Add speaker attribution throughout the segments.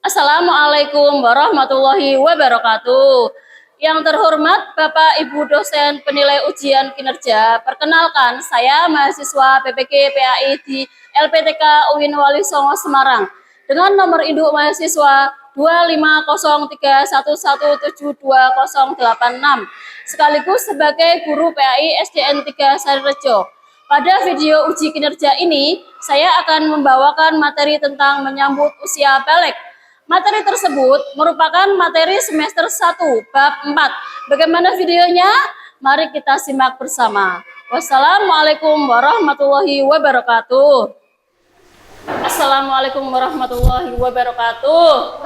Speaker 1: Assalamualaikum warahmatullahi wabarakatuh. Yang terhormat Bapak Ibu dosen penilai ujian kinerja, perkenalkan saya mahasiswa PPK PAI di LPTK UIN Wali Songo Semarang dengan nomor induk mahasiswa 25031172086 sekaligus sebagai guru PAI SDN 3 Sarirejo. Pada video uji kinerja ini, saya akan membawakan materi tentang menyambut usia balik. Materi tersebut merupakan materi semester 1, bab 4. Bagaimana videonya? Mari kita simak bersama. Wassalamualaikum warahmatullahi wabarakatuh. Assalamualaikum warahmatullahi wabarakatuh.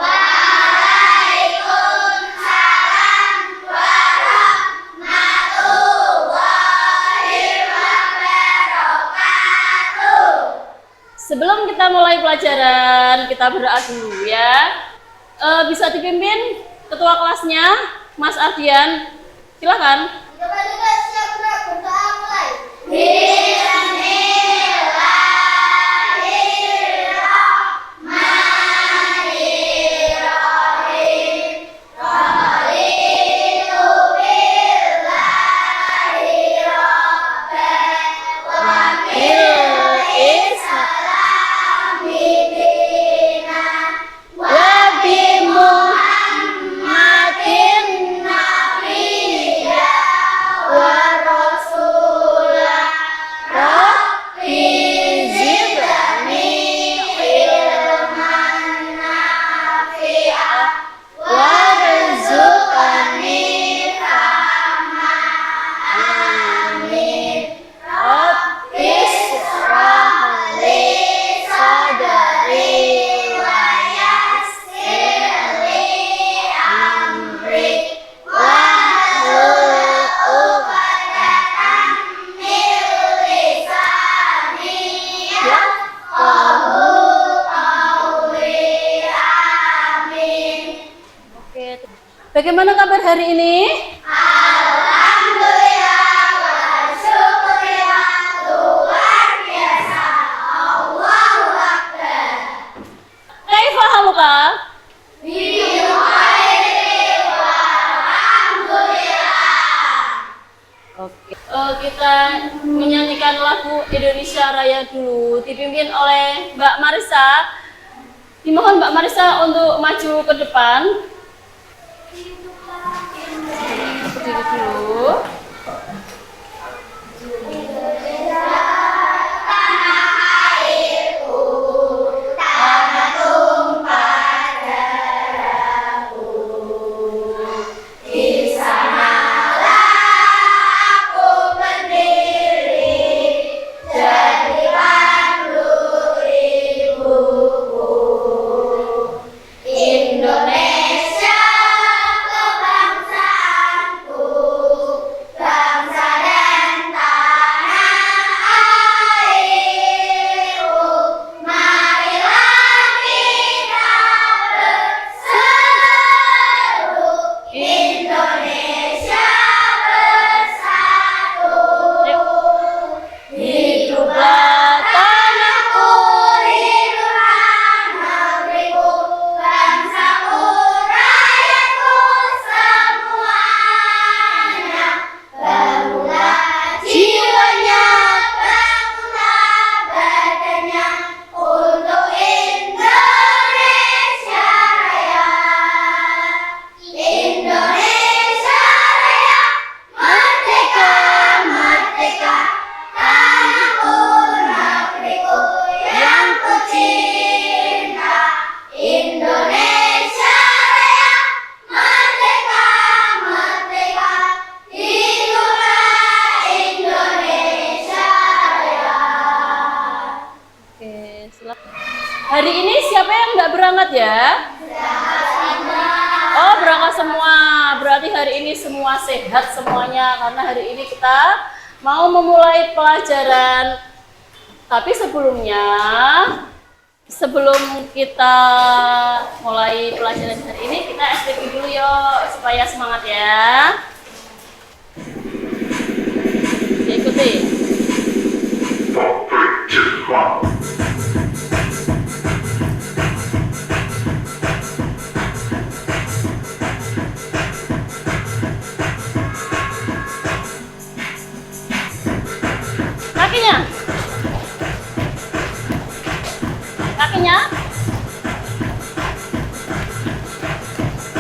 Speaker 1: Sebelum kita mulai pelajaran, kita berdoa dulu ya. Bisa dipimpin ketua kelasnya, Mas Ardian. Silakan.
Speaker 2: Siap berdoa mulai.
Speaker 1: Bagaimana kabar hari ini?
Speaker 2: Alhamdulillah wa syukurillah, luar biasa. Allahu Akbar.
Speaker 1: Kaifa haluka? Oke. Kita menyanyikan lagu Indonesia Raya dulu, dipimpin oleh Mbak Marisa. Dimohon Mbak Marisa untuk maju ke depan. Berdiri dulu. Hari ini siapa yang nggak berangkat ya? Oh, berangkat semua. Berarti hari ini semua sehat semuanya karena hari ini kita mau memulai pelajaran. Tapi sebelum kita mulai pelajaran hari ini, kita SPP dulu yuk supaya semangat ya. Ikuti.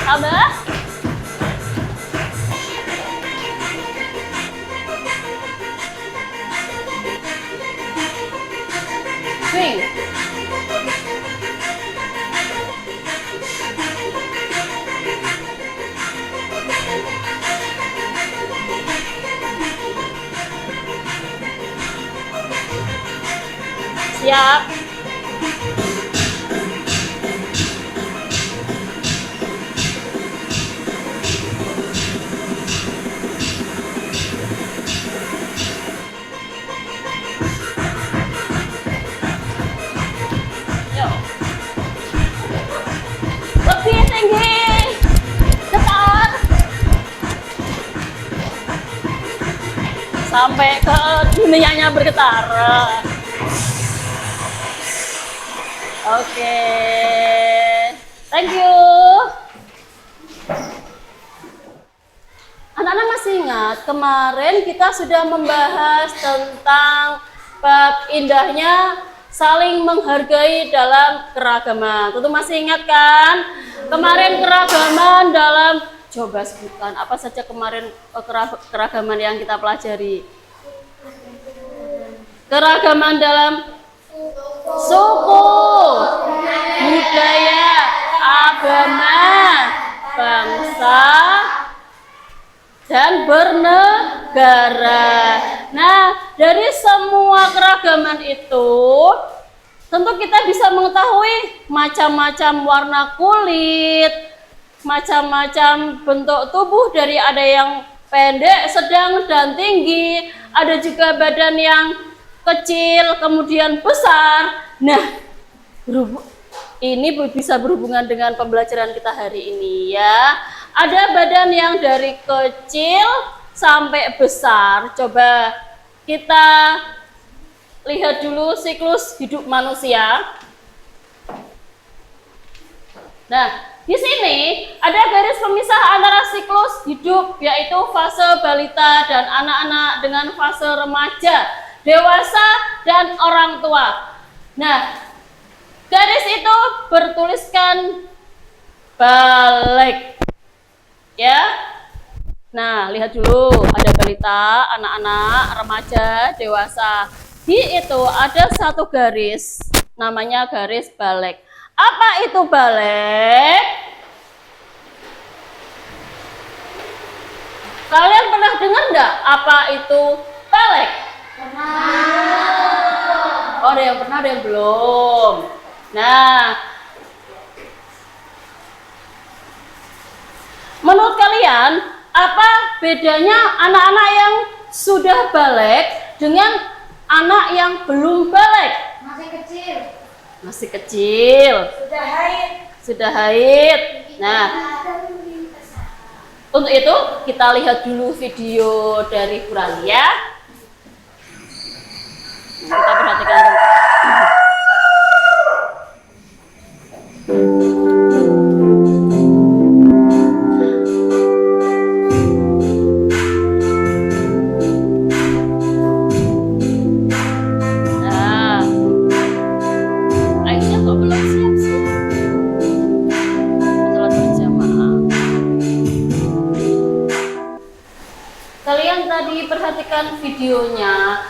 Speaker 1: Sabar. Swing. Siap. Yuk. Lebih tinggi. Getar. Sampai ke dunianya bergetar. Oke, thank you. Anak-anak masih ingat kemarin kita sudah membahas tentang bab indahnya saling menghargai dalam keragaman. Tentu masih ingat kan? Kemarin keragaman dalam, coba sebutkan apa saja kemarin keragaman yang kita pelajari. Keragaman dalam suku, budaya, agama, bangsa, dan bernegara. Nah, dari semua keragaman itu, tentu kita bisa mengetahui macam-macam warna kulit, macam-macam bentuk tubuh, dari ada yang pendek, sedang, dan tinggi, ada juga badan yang kecil, kemudian besar. Nah, ini bisa berhubungan dengan pembelajaran kita hari ini ya. Ada badan yang dari kecil sampai besar. Coba kita lihat dulu siklus hidup manusia. Nah, di sini ada garis pemisah antara siklus hidup, yaitu fase balita dan anak-anak, dengan fase remaja, dewasa, dan orang tua. Nah, garis itu bertuliskan balik. Ya. Nah, lihat dulu, ada balita, anak-anak, remaja, dewasa. Di itu ada satu garis, namanya garis balik. Apa itu balik? Kalian pernah dengar enggak apa itu balik? Oh, ada yang pernah, ada yang belum. Nah, menurut kalian apa bedanya anak-anak yang sudah balik dengan anak yang belum balik?
Speaker 2: Masih kecil.
Speaker 1: Masih kecil.
Speaker 2: Sudah haid.
Speaker 1: Sudah haid. Nah, untuk itu kita lihat dulu video dari Buralia. Kita perhatikan dulu. Nah, Aisyah kok belum siap sih? Sholat berjamaah. Kalian tadi perhatikan videonya.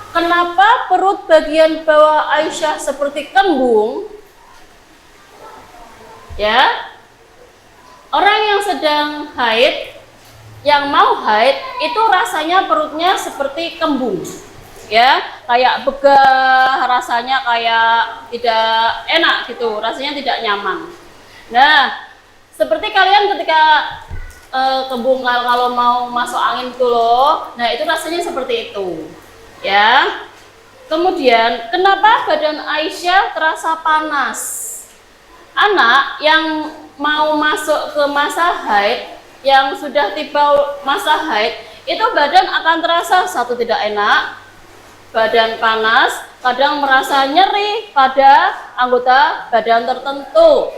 Speaker 1: Kenapa perut bagian bawah Aisyah seperti kembung? Ya, orang yang sedang haid, yang mau haid, itu rasanya perutnya seperti kembung. Ya, kayak begah, rasanya kayak tidak enak gitu, rasanya tidak nyaman. Nah, seperti kalian ketika kembung kalau mau masuk angin itu loh, nah itu rasanya seperti itu. Ya. Kemudian kenapa badan Aisyah terasa panas? Anak yang mau masuk ke masa haid, yang sudah tiba masa haid, itu badan akan terasa satu tidak enak, badan panas, kadang merasa nyeri pada anggota badan tertentu.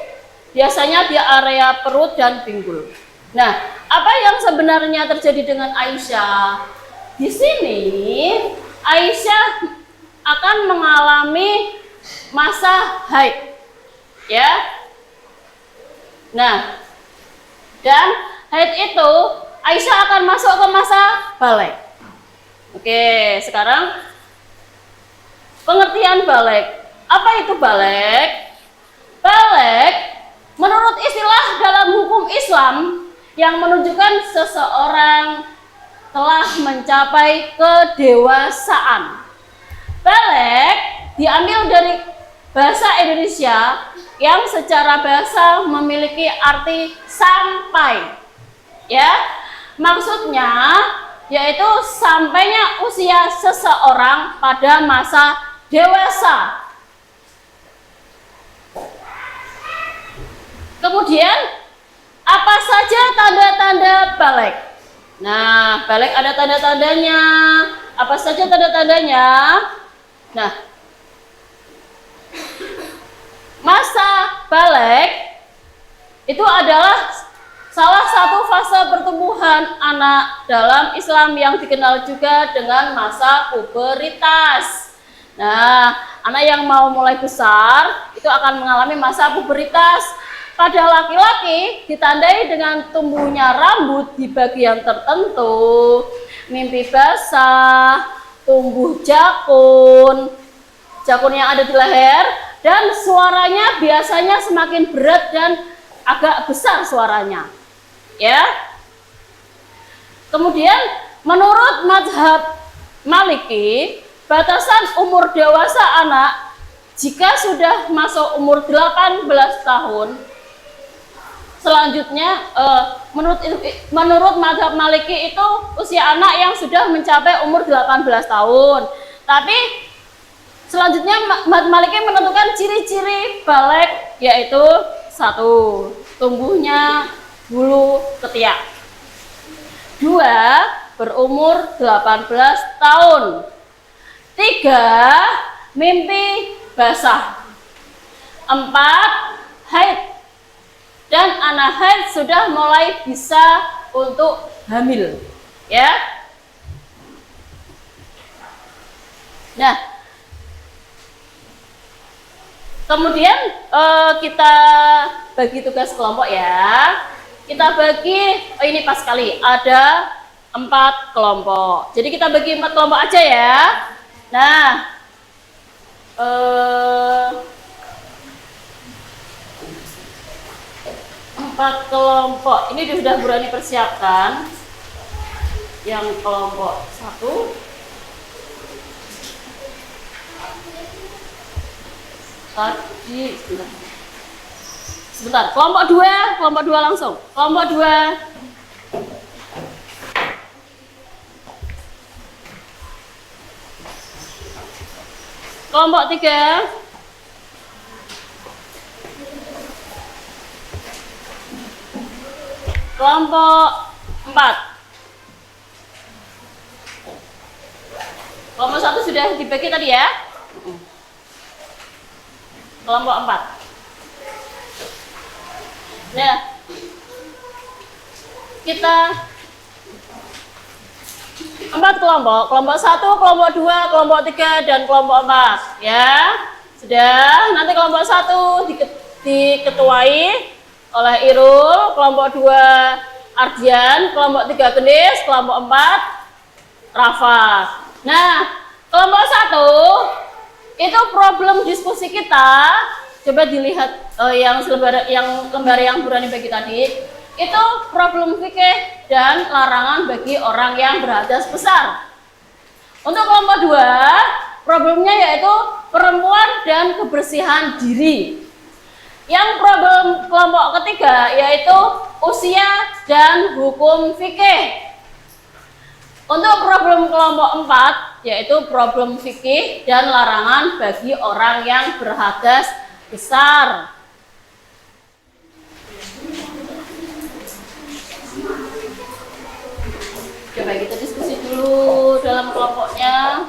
Speaker 1: Biasanya di area perut dan pinggul. Nah, apa yang sebenarnya terjadi dengan Aisyah? Di sini Aisyah akan mengalami masa haid, ya. Nah, Dan haid itu Aisyah akan masuk ke masa balik. Oke, sekarang pengertian balik. Apa itu balik? Balik menurut istilah dalam hukum Islam yang menunjukkan seseorang telah mencapai kedewasaan. Balik diambil dari bahasa Indonesia yang secara bahasa memiliki arti sampai. Ya, maksudnya yaitu sampainya usia seseorang pada masa dewasa. Kemudian apa saja tanda-tanda balik? Nah, balik ada tanda-tandanya. Apa saja tanda-tandanya? Nah, masa balik itu adalah salah satu fase pertumbuhan anak dalam Islam yang dikenal juga dengan masa puberitas. Nah, anak yang mau mulai besar itu akan mengalami masa puberitas. Pada laki-laki ditandai dengan tumbuhnya rambut di bagian tertentu, mimpi basah, tumbuh jakun yang ada di leher, dan suaranya biasanya semakin berat dan agak besar suaranya. Ya. Kemudian menurut mazhab Maliki, batasan umur dewasa anak jika sudah masuk umur 18 tahun. Selanjutnya menurut mazhab Maliki itu usia anak yang sudah mencapai umur 18 tahun. Tapi selanjutnya mazhab Maliki menentukan ciri-ciri balik, yaitu 1. Tumbuhnya bulu ketiak. 2. Berumur 18 tahun. 3. Mimpi basah. 4. Haid. Dan anak haid sudah mulai bisa untuk hamil, ya. Nah, kemudian kita bagi tugas kelompok ya. Kita bagi, ini pas sekali ada 4 kelompok. Jadi kita bagi 4 kelompok aja ya. Nah, 4 kelompok ini sudah berani persiapkan. Yang kelompok 1 tadi sebentar. Kelompok 2 langsung. Kelompok 2 kelompok 3 kelompok 4. Kelompok 1 sudah dibagi tadi ya. Kelompok 4. Nah, kita 4 kelompok. Kelompok 1, kelompok 2, kelompok 3, dan kelompok 4 ya. Sudah, nanti kelompok 1 diketuai oleh Irul, kelompok 2 Ardian, kelompok 3 Gendis, kelompok 4 Rafa. Nah, kelompok 1 itu problem diskusi kita. Coba dilihat yang lembar yang berani bagi tadi. Itu problem fikih dan larangan bagi orang yang berhadas besar. Untuk kelompok 2, problemnya yaitu perempuan dan kebersihan diri. Yang problem kelompok ketiga yaitu usia dan hukum fikih. Untuk problem kelompok 4 yaitu problem fikih dan larangan bagi orang yang berhadas besar. Coba kita diskusi dulu dalam kelompoknya.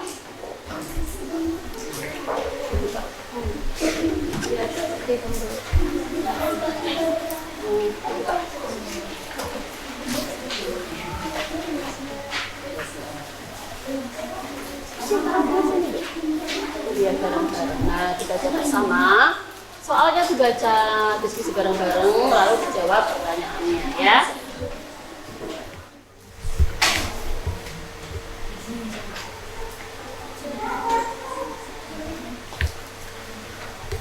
Speaker 1: Biar bareng-bareng. Nah, kita baca bersama. Soalnya dibaca, diskusi bareng-bareng, lalu dijawab pertanyaannya ya.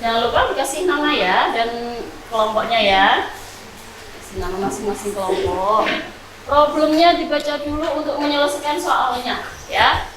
Speaker 1: Jangan lupa dikasih nama ya dan kelompoknya ya. Kasih nama masing-masing kelompok. Problemnya dibaca dulu untuk menyelesaikan soalnya ya.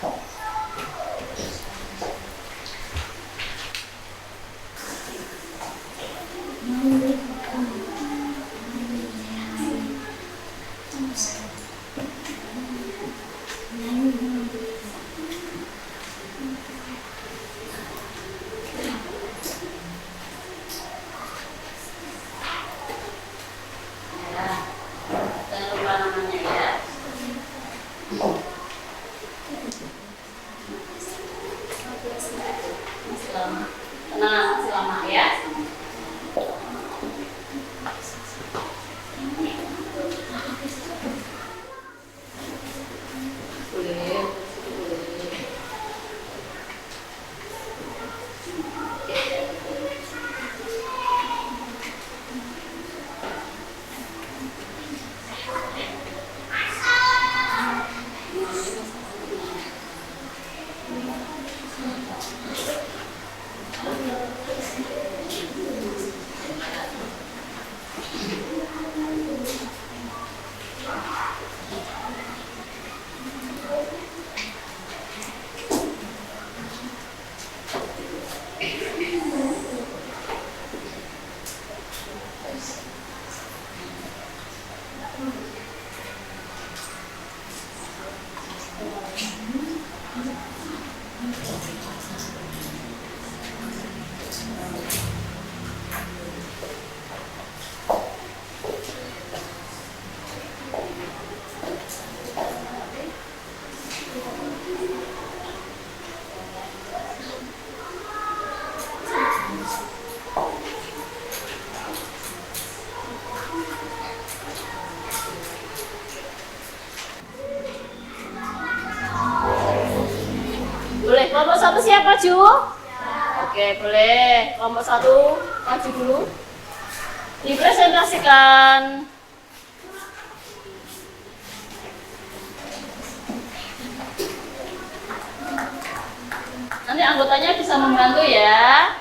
Speaker 1: Jangan lupa namanya ya. Masih lama. Tenang, masih lama ya. Boleh. Boleh, kelompok satu siap maju? Oke, boleh. Kelompok satu maju dulu. Dipresentasikan. Nanti anggotanya bisa membantu ya.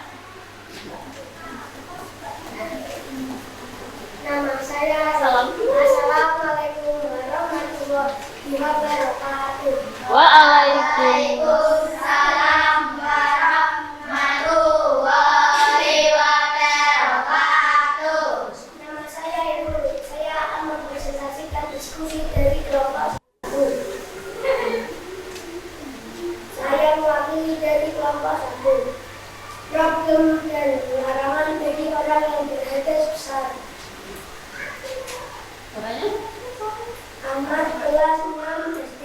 Speaker 2: Nama saya
Speaker 1: Salam.
Speaker 2: Assalamualaikum warahmatullahi wabarakatuh.
Speaker 1: Waalaikumsalam.
Speaker 2: Waalaikumsalam warahmatullahi wabarakatuh. Nama saya Ibu. Saya akan mempresentasikan diskusi dari kelompok 1. Saya mewakili dari kelompok 1. Problem dan larangan bagi orang yang berhadas besar.
Speaker 1: Caranya?
Speaker 2: Ahmad kelas 6 SD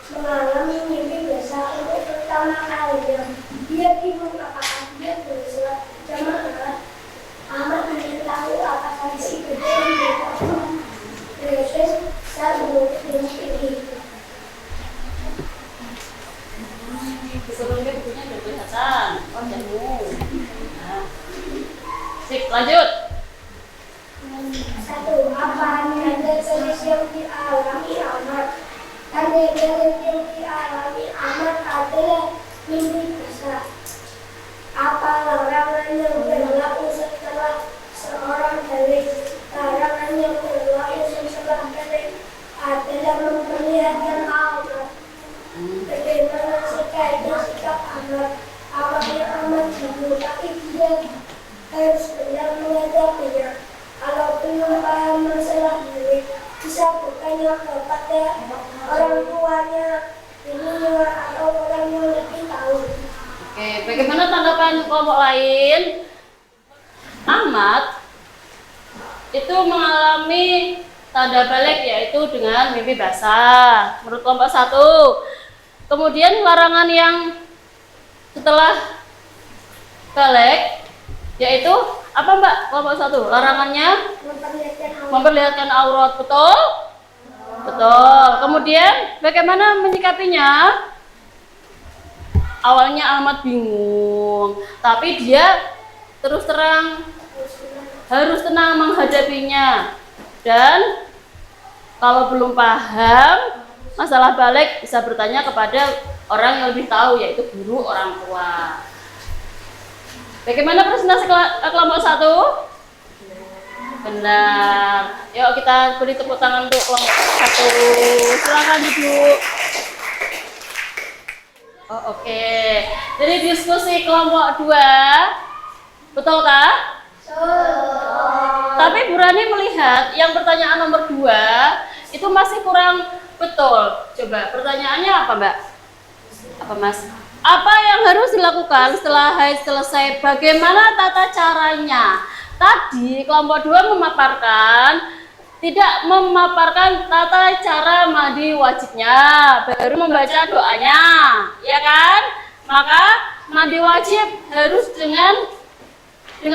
Speaker 2: mengalami mimpi basah untuk pertama kalinya. Dia bingung apakah dia bisa jamaah. Ahmad ingin tahu apakah isi gede yang dikosong. Yesus saat menulis ini.
Speaker 1: Sebelumnya bukunya udah kelihatan. Oh, jamu. Nah. Sip, lanjut.
Speaker 2: 1. Apa tanda tulis yang dialami Ahmad? Tanda tulis yang dialami Ahmad adalah mimpi basah. Apa larangan yang berlaku setelah seorang balik? Larangan yang berlaku setelah balik adalah memperlihatkan aurat. Bagaimana sebaiknya sikap Ahmad? Awalnya Ahmad bingung, tapi dia harus benar menghadapinya. Kalau belum paham masalah diri, bisa bertanya kepada orang tuanya, ibunya, atau orang yang lebih tahu.
Speaker 1: Oke, bagaimana tanggapan kelompok lain? Ahmad itu mengalami tanda balik yaitu dengan mimpi basah menurut kelompok 1. Kemudian larangan yang setelah balik yaitu apa Mbak kelompok 1? Larangannya memperlihatkan aurat, betul? Betul. Kemudian bagaimana menyikapinya? Awalnya Ahmad bingung, tapi dia terus terang harus tenang menghadapinya Dan kalau belum paham masalah balik bisa bertanya kepada orang yang lebih tahu, yaitu guru orang tua. Bagaimana presentasi kelompok 1? Benar. Yuk kita beri tepuk tangan untuk kelompok 1. Silakan duduk. Oh, oke. Jadi diskusi kelompok 2, betulkah? Tapi Bu Rani melihat yang pertanyaan nomor 2 itu masih kurang betul. Coba pertanyaannya apa, Mbak? Apa, Mas? Apa yang harus dilakukan setelah haid selesai? Bagaimana tata caranya? Tadi kelompok 2 tidak memaparkan tata cara mandi wajibnya, baru membaca doanya, ya kan? Maka mandi wajib harus dengan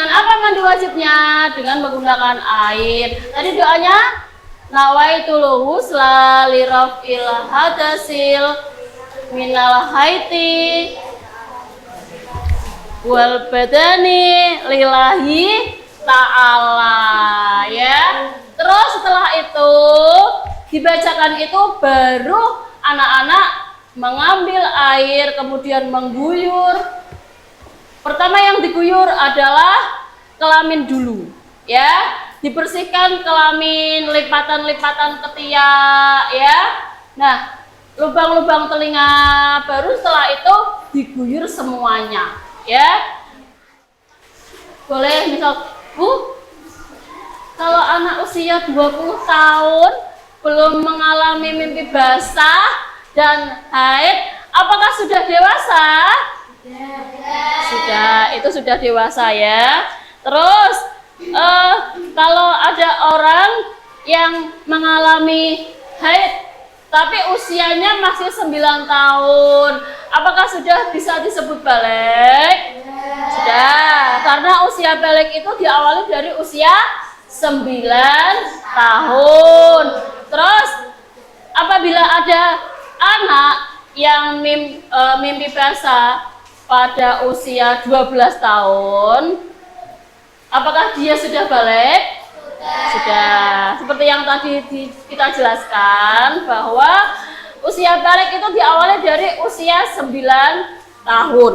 Speaker 1: apa mandi wajibnya? Dengan menggunakan air. Tadi doanya nawaitul ghusla li raf'il hadasil minal haiti wal badani lillahi ta'ala, ya. Terus setelah itu dibacakan itu baru anak-anak mengambil air kemudian mengguyur. Pertama yang diguyur adalah kelamin dulu, ya. Dibersihkan kelamin, lipatan-lipatan ketiak, ya. Nah, lubang-lubang telinga, baru setelah itu diguyur semuanya, ya. Boleh misal, Bu, kalau anak usia 20 tahun belum mengalami mimpi basah dan haid, apakah sudah dewasa? Sudah, itu sudah dewasa, ya. Terus kalau ada orang yang mengalami haid tapi usianya masih 9 tahun, apakah sudah bisa disebut balik? Sudah, karena usia balik itu diawali dari usia 9 tahun. Terus apabila ada anak yang mimpi basah pada usia 12 tahun, apakah dia sudah balik? Sudah. Seperti yang tadi kita jelaskan bahwa usia balik itu diawali dari usia 9 tahun.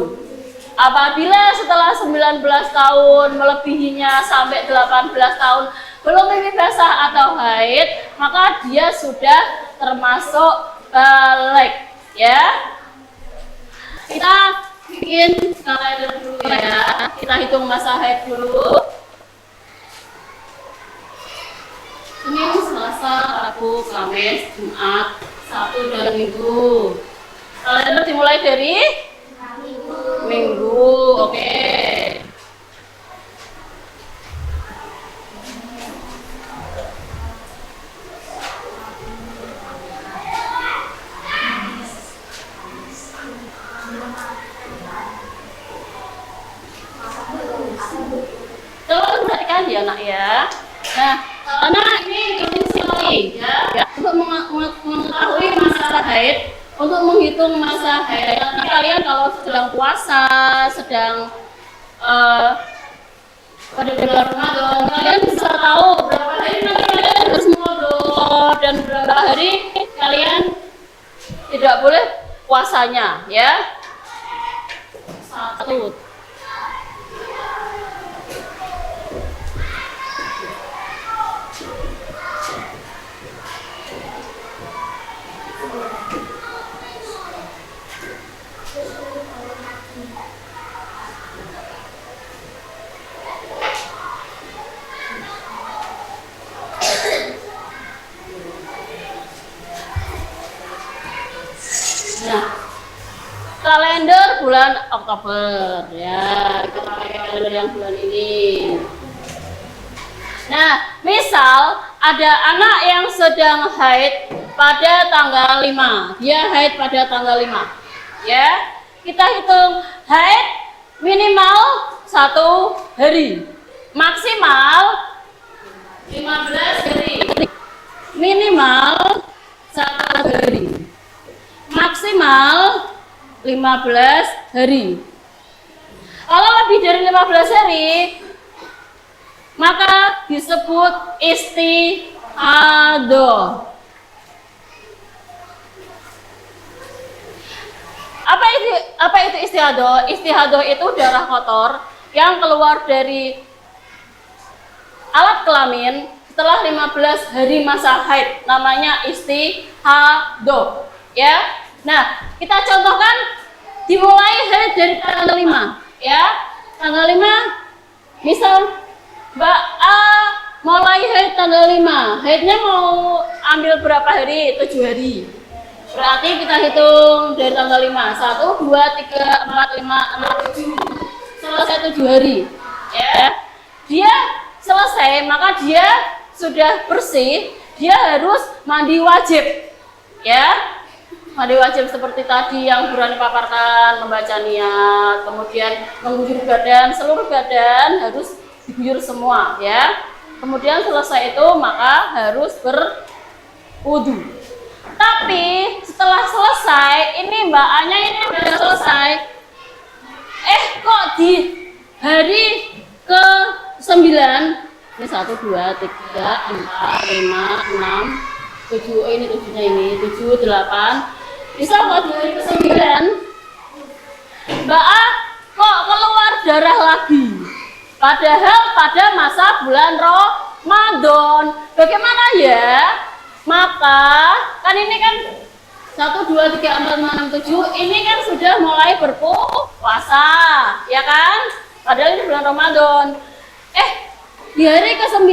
Speaker 1: Apabila setelah 19 tahun melebihinya sampai 18 tahun belum mimpi basah atau haid, maka dia sudah termasuk balik, ya. Kita bikin kalender dulu, ya. Kita hitung masa haid dulu. Senin, Selasa, Rabu, Kamis, Jumat, Sabtu, dan Minggu. Kalender dimulai dari Minggu, oke. Coba perhatikan ya, nak, ya. Nah, anak ini lagi, ya, untuk mengetahui masa haid, untuk menghitung masa haid. Nanti kalian kalau sedang puasa, sedang pada bulan Ramadan, kalian bisa tahu berapa hari nanti kalian harus modal dan berapa hari kalian tidak boleh puasanya, ya. 1. Nah, kalender bulan Oktober, ya, kita pakai kalender yang bulan ini. Nah, misal ada anak yang sedang haid pada tanggal 5, dia haid pada tanggal 5, ya. Kita hitung haid minimal 1 hari, maksimal 15 hari, minimal 1 hari, maksimal 15 hari. Kalau lebih dari 15 hari, maka disebut Ado. Apa itu istihadoh? Istihadoh itu darah kotor yang keluar dari alat kelamin setelah 15 hari masa haid. Namanya istihadoh. Ya. Nah, kita contohkan dimulai haid dari tanggal 5. Ya. Tanggal 5 misal Mbak A mulai haid tanggal 5. Haidnya mau ambil berapa hari? 7 hari. Berarti kita hitung dari tanggal 5. 1, 2, 3, 4, 5, 6, 7. Selesai 7 hari. Ya. Dia selesai, maka dia sudah bersih, dia harus mandi wajib. Ya. Mandi wajib seperti tadi yang Burani paparkan, membaca niat, kemudian mengguyur badan, seluruh badan harus diguyur semua, ya. Kemudian selesai itu maka harus berwudu. Tapi setelah selesai, ini Mbak A-nya ini sudah selesai. Kok di hari ke-9, ini 1, 2, 3, 4, 5, 6, 7, ini 7-nya ini, 7, 8. Bisa kok di hari ke-9, Mbak A kok keluar darah lagi. Padahal pada masa bulan Ramadan. Bagaimana ya? Maka kan ini kan 1, 2, 3, 4, 5, 6, 7 ini kan sudah mulai berpuasa, ya kan? Padahal ini bulan Ramadan. Di hari ke-9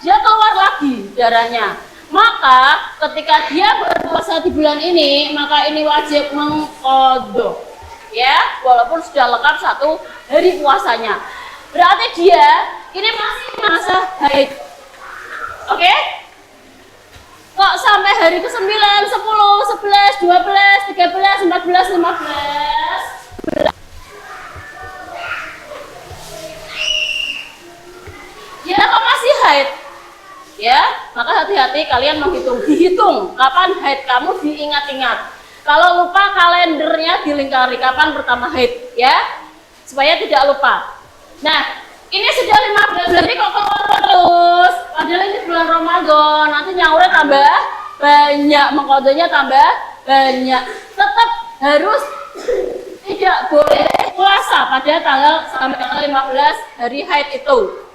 Speaker 1: dia keluar lagi darahnya. Maka ketika dia berpuasa di bulan ini, maka ini wajib mengqadha. Ya, walaupun sudah lengkap 1 hari puasanya. Berarti dia ini masih masa haid. Oke? Kok sampai hari ke-9, 10, 11, 12, 13, 14, 15. Ya, kok masih haid? Ya, maka hati-hati kalian dihitung kapan haid kamu, diingat-ingat. Kalau lupa kalendernya dilingkari kapan pertama haid, ya, supaya tidak lupa. Nah, ini sudah 15 hari kok keluar terus. Padahal ini bulan Ramadan, nanti nyaurnya tambah banyak, mengkodenya tambah banyak. Tetap harus tidak boleh puasa pada tanggal sampai tanggal 15 hari haid itu.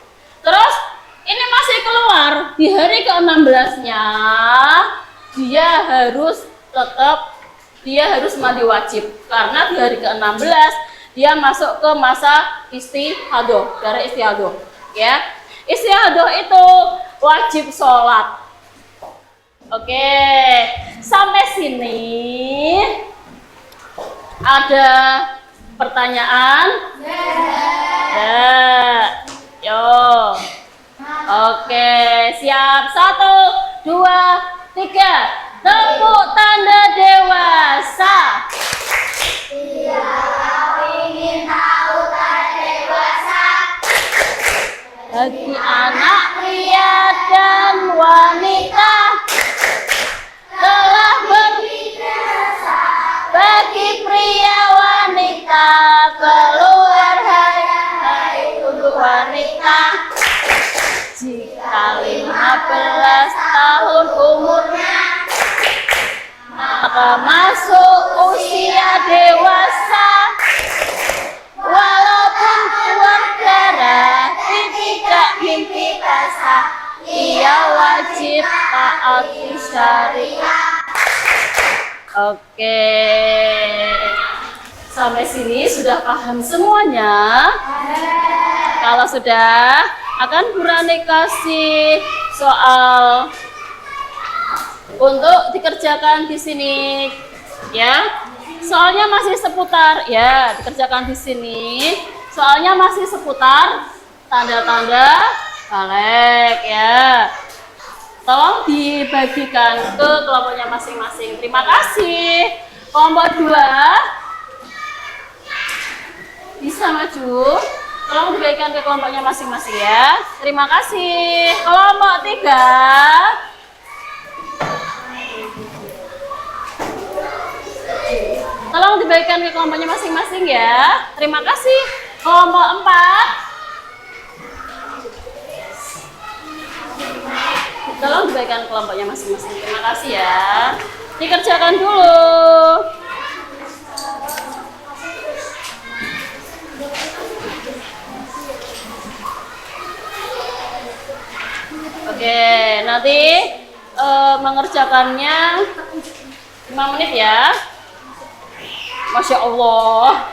Speaker 1: Terus ini masih keluar di hari ke-16-nya, dia harus mandi wajib karena di hari ke-16 dia masuk ke masa istihadoh, darah istihadoh, ya. Istihadoh itu wajib sholat. Oke, sampai sini ada pertanyaan? Ya. Yo. Oke, siap. 1, 2, 3. Tepuk tanda dewasa.
Speaker 2: Ingin tahu tanda dewasa.
Speaker 1: Bagi anak pria dan wanita telah bagi pria wanita keluar haid untuk wanita jika 15 tahun umurnya, maka masuk usia dewasa. Walaupun keluar darah tidak mimpi basah, ia wajib taati syariat. Oke, sampai sini sudah paham semuanya? Kalau sudah, akan Burani kasih soal untuk dikerjakan di sini, ya. Soalnya masih seputar, ya, dikerjakan di sini. Soalnya masih seputar tanda-tanda balik, ya. Tolong dibagikan ke kelompoknya masing-masing. Terima kasih. Kelompok 2 bisa maju. Tolong dibagikan ke kelompoknya masing-masing, ya. Terima kasih. Kelompok 3 tolong dibagikan ke kelompoknya masing-masing, ya. Terima kasih. Kelompok 4 Tolong dibagikan kelompoknya masing-masing. Terima kasih ya. Dikerjakan dulu. Oke, nanti mengerjakannya 5 menit ya. Masya Allah.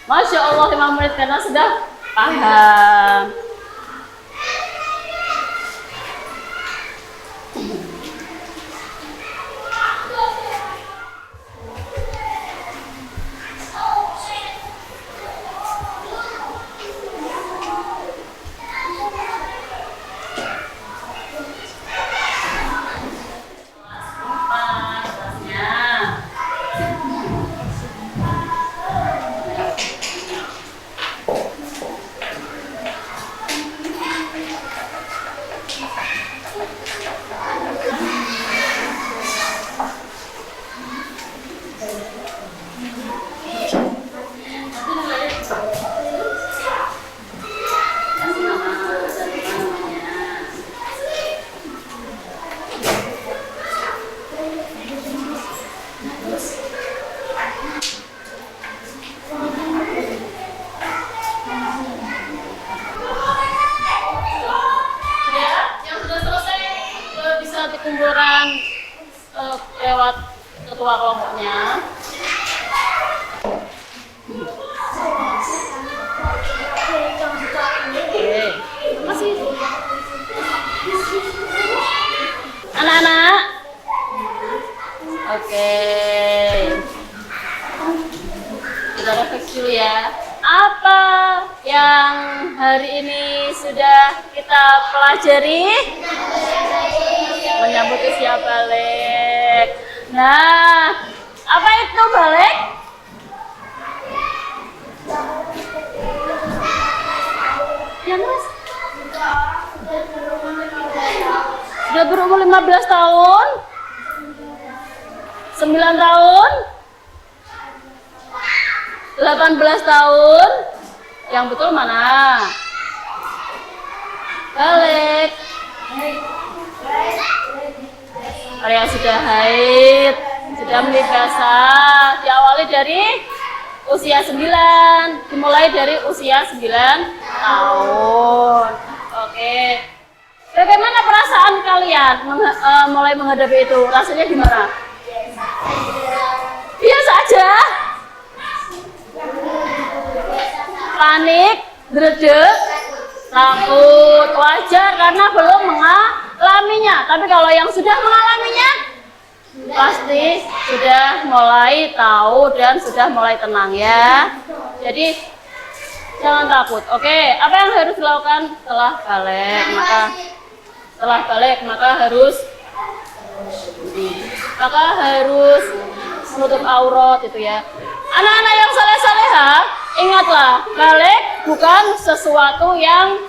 Speaker 1: Masya Allah 5 menit karena sudah paham. Kumpulkan lewat ketua kelompoknya. Oke, makasih. Anak-anak. Oke. Kita refleksi dulu ya. Apa yang hari ini sudah kita pelajari? Menyambut usia balik. Nah, apa itu balik? Ya mas, sudah berumur 15 tahun, 9 tahun, 18 tahun. Yang betul mana? Balik. Area sudah haid, sudah menit basah, diawali dari usia 9, dimulai dari usia 9 tahun. Oke. Bagaimana perasaan kalian mulai menghadapi itu? Rasanya gimana? Biasa aja. Panik, dredeg, takut, wajar karena belum mengalaminya. Tapi kalau yang sudah mengalaminya, pasti sudah mulai tahu dan sudah mulai tenang ya. Jadi jangan takut. Oke, apa yang harus dilakukan setelah balik? Maka harus menutup aurat itu ya. Anak-anak yang saleh-saleha, ingatlah, balik bukan sesuatu yang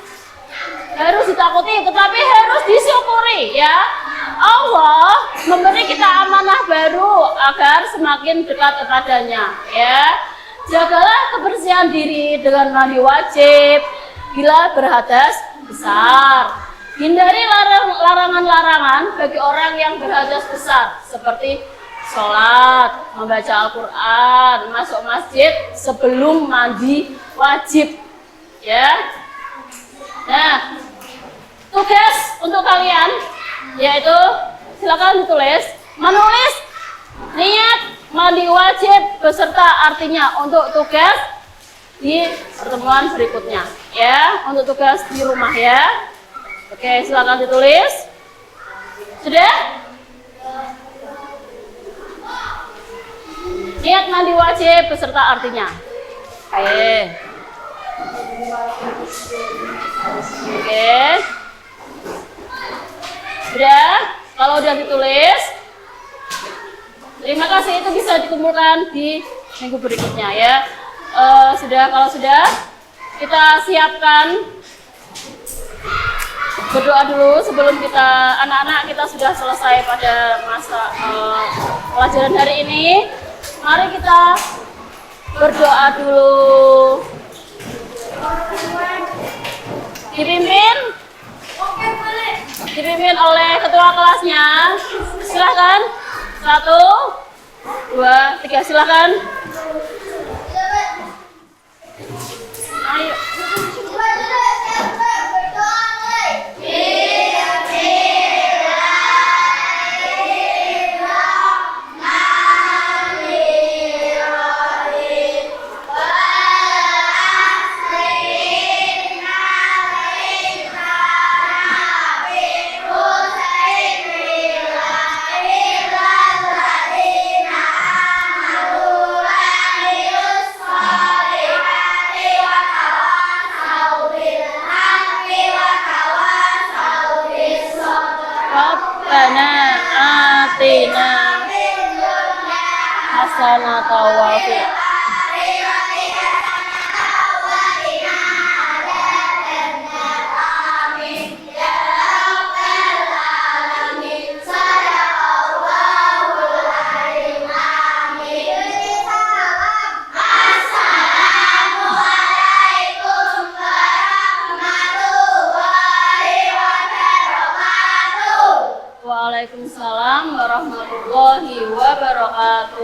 Speaker 1: harus ditakuti, tetapi harus disyukuri ya. Allah memberi kita amanah baru agar semakin dekat kepadanya ya. Jagalah kebersihan diri dengan mandi wajib bila berhadas besar. Hindari larangan-larangan bagi orang yang berhadas besar seperti sholat, membaca Al-Quran, masuk masjid sebelum mandi wajib ya. Nah, tugas untuk kalian yaitu silakan ditulis, menulis niat mandi wajib beserta artinya untuk tugas di pertemuan berikutnya ya, untuk tugas di rumah ya. Oke, silakan ditulis. Sudah? Niat mandi wajib beserta artinya. Oke. Sudah? Kalau udah ditulis, terima kasih, itu bisa dikumpulkan di minggu berikutnya ya. Kalau sudah, kita siapkan berdoa dulu sebelum anak-anak kita sudah selesai pada masa pelajaran hari ini. Mari kita berdoa dulu. Dipimpin dipimpin oleh ketua kelasnya. Silahkan. 1, 2, 3, silahkan. Ayo. Rabbana atina hasanatan wa fil Waalaikumsalam warahmatullahi wabarakatuh.